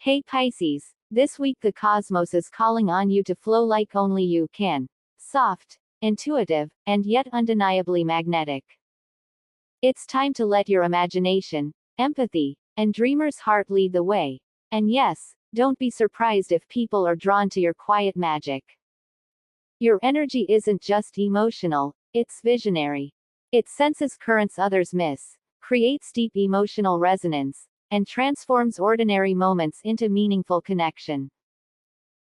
Hey Pisces, this week the cosmos is calling on you to flow like only you can. Soft, intuitive, and yet undeniably magnetic. It's time to let your imagination, empathy, and dreamer's heart lead the way. And yes, don't be surprised if people are drawn to your quiet magic. Your energy isn't just emotional, it's visionary. It senses currents others miss, creates deep emotional resonance, and transforms ordinary moments into meaningful connection.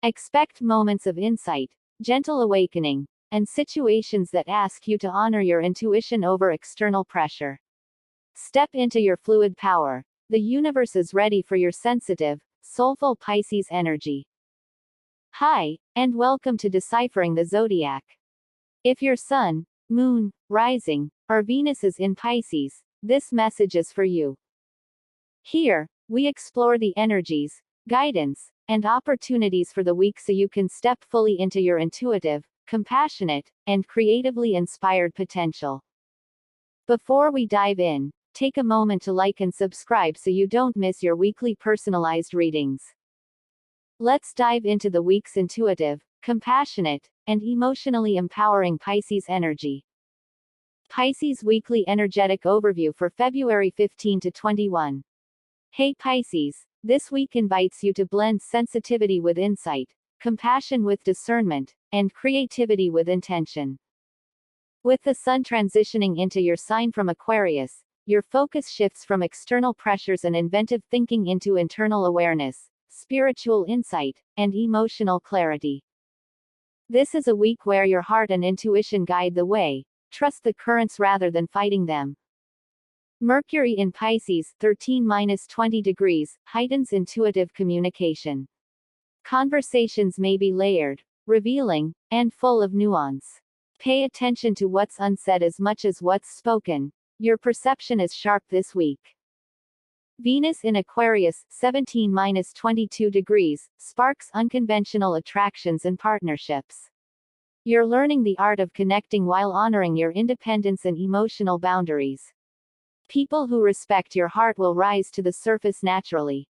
Expect moments of insight, gentle awakening, and situations that ask you to honor your intuition over external pressure. Step into your fluid power. The universe is ready for your sensitive, soulful Pisces energy. Hi, and welcome to Deciphering the Zodiac. If your sun, moon, rising, or Venus is in Pisces, this message is for you. Here, we explore the energies, guidance, and opportunities for the week so you can step fully into your intuitive, compassionate, and creatively inspired potential. Before we dive in, take a moment to like and subscribe so you don't miss your weekly personalized readings. Let's dive into the week's intuitive, compassionate, and emotionally empowering Pisces energy. Pisces Weekly Energetic Overview for February 15 to 21. Hey Pisces, this week invites you to blend sensitivity with insight, compassion with discernment, and creativity with intention. With the sun transitioning into your sign from Aquarius, your focus shifts from external pressures and inventive thinking into internal awareness, spiritual insight, and emotional clarity. This is a week where your heart and intuition guide the way. Trust the currents rather than fighting them. Mercury in Pisces, 13-20 degrees, heightens intuitive communication. Conversations may be layered, revealing, and full of nuance. Pay attention to what's unsaid as much as what's spoken. Your perception is sharp this week. Venus in Aquarius, 17-22 degrees, sparks unconventional attractions and partnerships. You're learning the art of connecting while honoring your independence and emotional boundaries. People who respect your heart will rise to the surface naturally.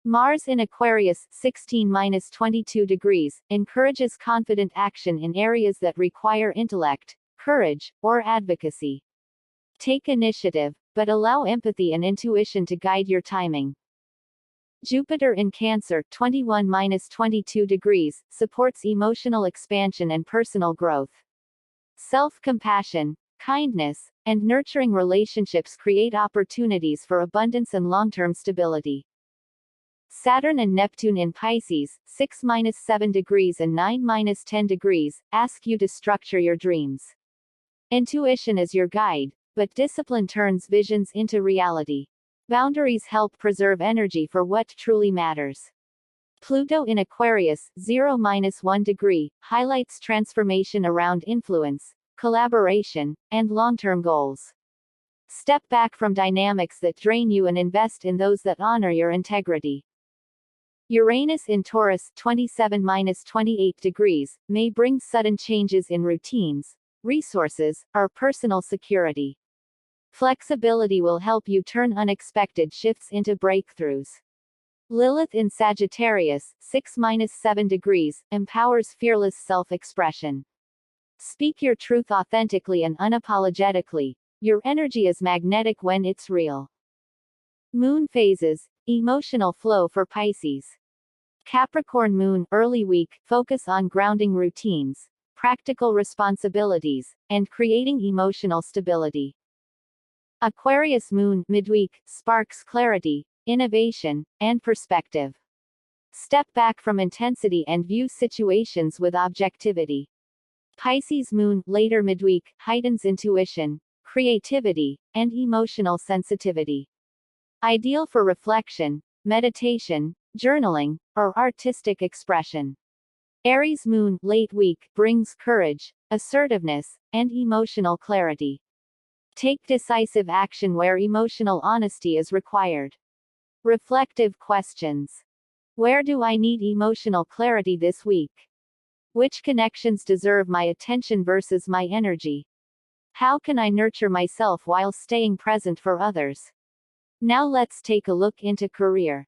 Mars in Aquarius, 16-22 degrees, encourages confident action in areas that require intellect, courage, or advocacy. Take initiative, but allow empathy and intuition to guide your timing. Jupiter in Cancer, 21-22 degrees, supports emotional expansion and personal growth. Self-compassion, kindness, and nurturing relationships create opportunities for abundance and long-term stability. Saturn and Neptune in Pisces, 6-7 degrees and 9-10 degrees, ask you to structure your dreams. Intuition is your guide, but discipline turns visions into reality. Boundaries help preserve energy for what truly matters. Pluto in Aquarius, 0-1 degree, highlights transformation around influence, collaboration, and long-term goals. Step back from dynamics that drain you and invest in those that honor your integrity. Uranus in Taurus, 27-28 degrees, may bring sudden changes in routines, resources, or personal security. Flexibility will help you turn unexpected shifts into breakthroughs. Lilith in Sagittarius, 6-7 degrees, empowers fearless self-expression. Speak your truth authentically and unapologetically. Your energy is magnetic when it's real. Moon phases, emotional flow for Pisces. Capricorn Moon, early week, focus on grounding routines, practical responsibilities, and creating emotional stability. Aquarius Moon, midweek, sparks clarity, innovation, and perspective. Step back from intensity and view situations with objectivity. Pisces Moon, later midweek, heightens intuition, creativity, and emotional sensitivity. Ideal for reflection, meditation, journaling, or artistic expression. Aries Moon, late week, brings courage, assertiveness, and emotional clarity. Take decisive action where emotional honesty is required. Reflective questions. Where do I need emotional clarity this week? Which connections deserve my attention versus my energy? How can I nurture myself while staying present for others? Now let's take a look into career.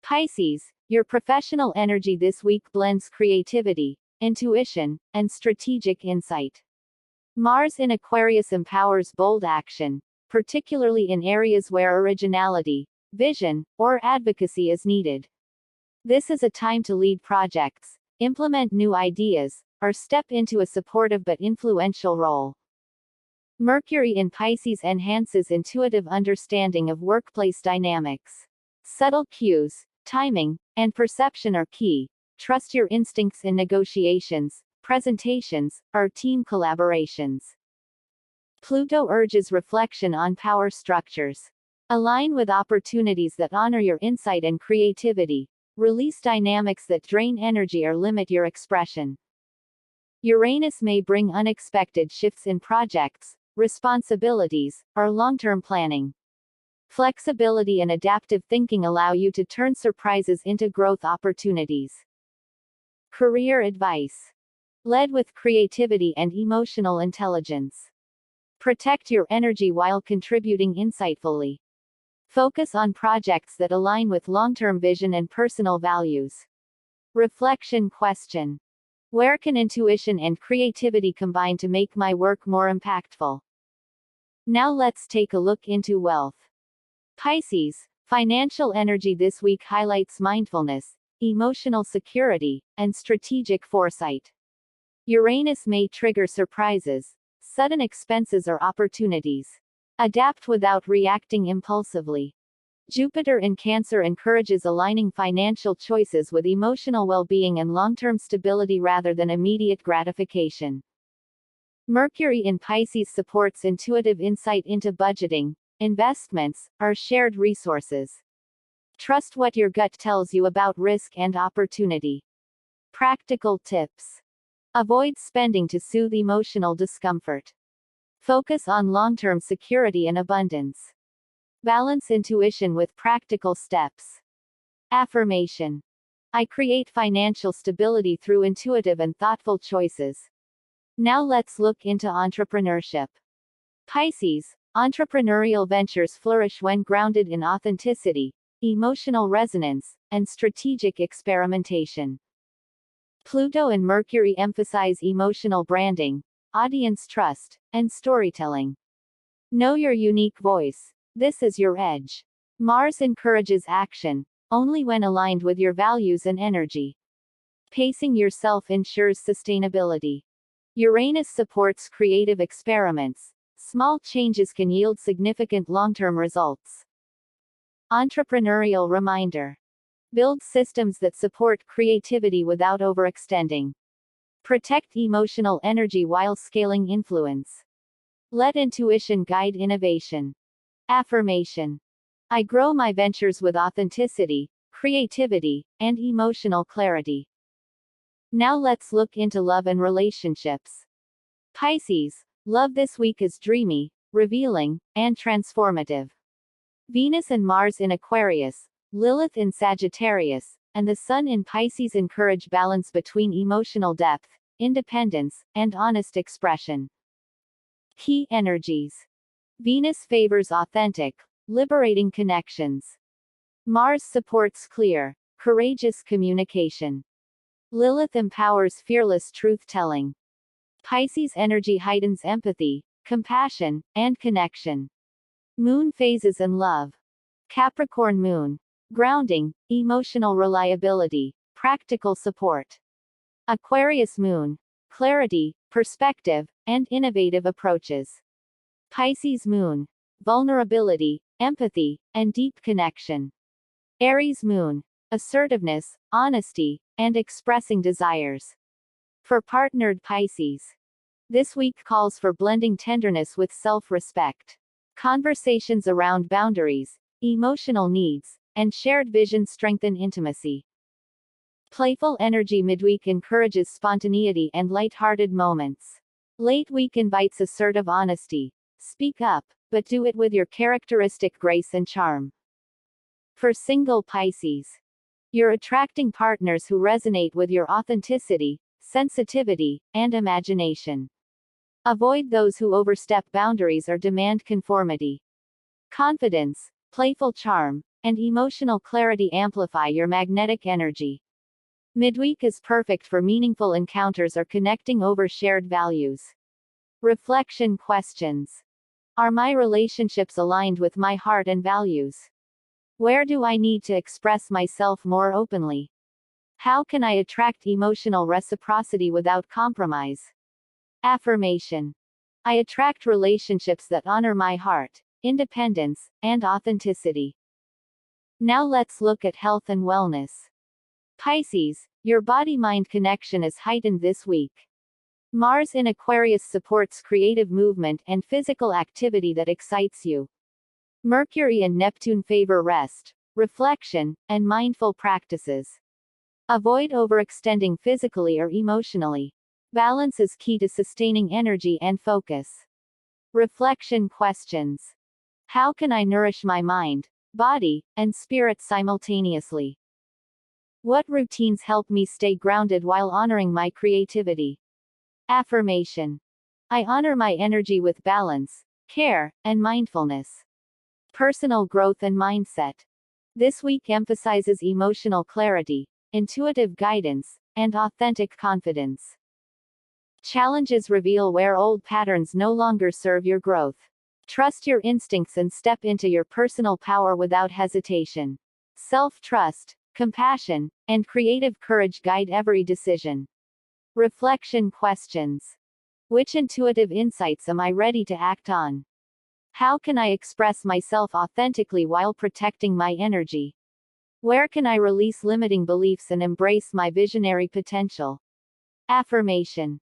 Pisces, your professional energy this week blends creativity, intuition, and strategic insight. Mars in Aquarius empowers bold action, particularly in areas where originality, vision, or advocacy is needed. This is a time to lead projects, implement new ideas, or step into a supportive but influential role. Mercury in Pisces enhances intuitive understanding of workplace dynamics. Subtle cues, timing, and perception are key. Trust your instincts in negotiations, presentations, or team collaborations. Pluto urges reflection on power structures. Align with opportunities that honor your insight and creativity. Release dynamics that drain energy or limit your expression. Uranus may bring unexpected shifts in projects, responsibilities, or long-term planning. Flexibility and adaptive thinking allow you to turn surprises into growth opportunities. Career advice. Lead with creativity and emotional intelligence. Protect your energy while contributing insightfully. Focus on projects that align with long-term vision and personal values. Reflection question. Where can intuition and creativity combine to make my work more impactful? Now let's take a look into wealth. Pisces, financial energy this week highlights mindfulness, emotional security, and strategic foresight. Uranus may trigger surprises, sudden expenses or opportunities. Adapt without reacting impulsively. Jupiter in Cancer encourages aligning financial choices with emotional well-being and long-term stability rather than immediate gratification. Mercury in Pisces supports intuitive insight into budgeting, investments, or shared resources. Trust what your gut tells you about risk and opportunity. Practical tips. Avoid spending to soothe emotional discomfort. Focus on long-term security and abundance. Balance intuition with practical steps. Affirmation. I create financial stability through intuitive and thoughtful choices. Now let's look into entrepreneurship. Pisces, entrepreneurial ventures flourish when grounded in authenticity, emotional resonance, and strategic experimentation. Pluto and Mercury emphasize emotional branding, audience trust, and storytelling. Know your unique voice. This is your edge. Mars encourages action, only when aligned with your values and energy. Pacing yourself ensures sustainability. Uranus supports creative experiments. Small changes can yield significant long-term results. Entrepreneurial reminder. Build systems that support creativity without overextending. Protect emotional energy while scaling influence. Let intuition guide innovation. Affirmation. I grow my ventures with authenticity, creativity, and emotional clarity. Now let's look into love and relationships. Pisces, love this week is dreamy, revealing, and transformative. Venus and Mars in Aquarius, Lilith in Sagittarius, and the Sun in Pisces encourage balance between emotional depth, independence, and honest expression. Key energies. Venus favors authentic, liberating connections. Mars supports clear, courageous communication. Lilith empowers fearless truth-telling. Pisces energy heightens empathy, compassion, and connection. Moon phases and love. Capricorn Moon. Grounding, emotional reliability, practical support. Aquarius Moon. Clarity, perspective, and innovative approaches. Pisces Moon. Vulnerability, empathy, and deep connection. Aries Moon. Assertiveness, honesty, and expressing desires. For partnered Pisces. This week calls for blending tenderness with self-respect. Conversations around boundaries, emotional needs, and shared vision strengthen intimacy. Playful energy midweek encourages spontaneity and light-hearted moments. Late week invites assertive honesty. Speak up, but do it with your characteristic grace and charm. For single Pisces. You're attracting partners who resonate with your authenticity, sensitivity, and imagination. Avoid those who overstep boundaries or demand conformity. Confidence, playful charm, and emotional clarity amplify your magnetic energy. Midweek is perfect for meaningful encounters or connecting over shared values. Reflection questions. Are my relationships aligned with my heart and values? Where do I need to express myself more openly? How can I attract emotional reciprocity without compromise? Affirmation. I attract relationships that honor my heart, independence, and authenticity. Now let's look at health and wellness. Pisces, your body-mind connection is heightened this week. Mars in Aquarius supports creative movement and physical activity that excites you. Mercury and Neptune favor rest, reflection, and mindful practices. Avoid overextending physically or emotionally. Balance is key to sustaining energy and focus. Reflection questions. How can I nourish my mind, body, and spirit simultaneously? What routines help me stay grounded while honoring my creativity? Affirmation. I honor my energy with balance, care, and mindfulness. Personal growth and mindset. This week emphasizes emotional clarity, intuitive guidance, and authentic confidence. Challenges reveal where old patterns no longer serve your growth. Trust your instincts and step into your personal power without hesitation. Self-trust, compassion, and creative courage guide every decision. Reflection questions. Which intuitive insights am I ready to act on? How can I express myself authentically while protecting my energy? Where can I release limiting beliefs and embrace my visionary potential? Affirmation.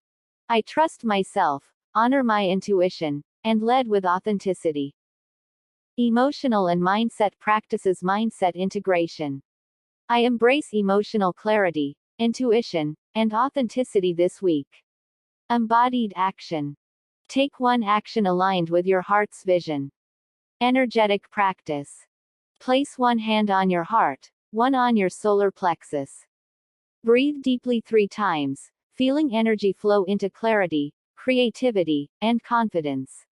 I trust myself, honor my intuition, and lead with authenticity. Emotional and mindset practices. Mindset integration. I embrace emotional clarity, intuition, and authenticity this week. Embodied action. Take one action aligned with your heart's vision. Energetic practice. Place one hand on your heart, one on your solar plexus. Breathe deeply 3 times, feeling energy flow into clarity, creativity, and confidence.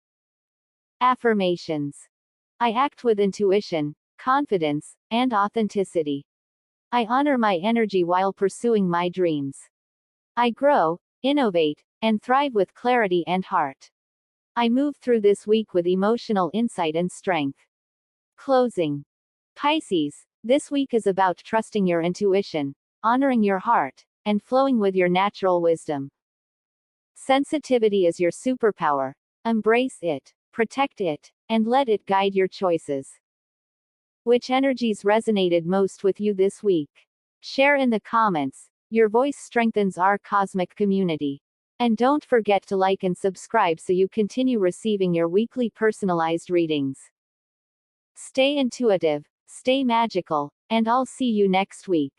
Affirmations. I act with intuition, confidence, and authenticity. I honor my energy while pursuing my dreams. I grow, innovate, and thrive with clarity and heart. I move through this week with emotional insight and strength. Closing. Pisces, this week is about trusting your intuition, honoring your heart, and flowing with your natural wisdom. Sensitivity is your superpower. Embrace it, protect it, and let it guide your choices. Which energies resonated most with you this week? Share in the comments. Your voice strengthens our cosmic community. And don't forget to like and subscribe so you continue receiving your weekly personalized readings. Stay intuitive, stay magical, and I'll see you next week.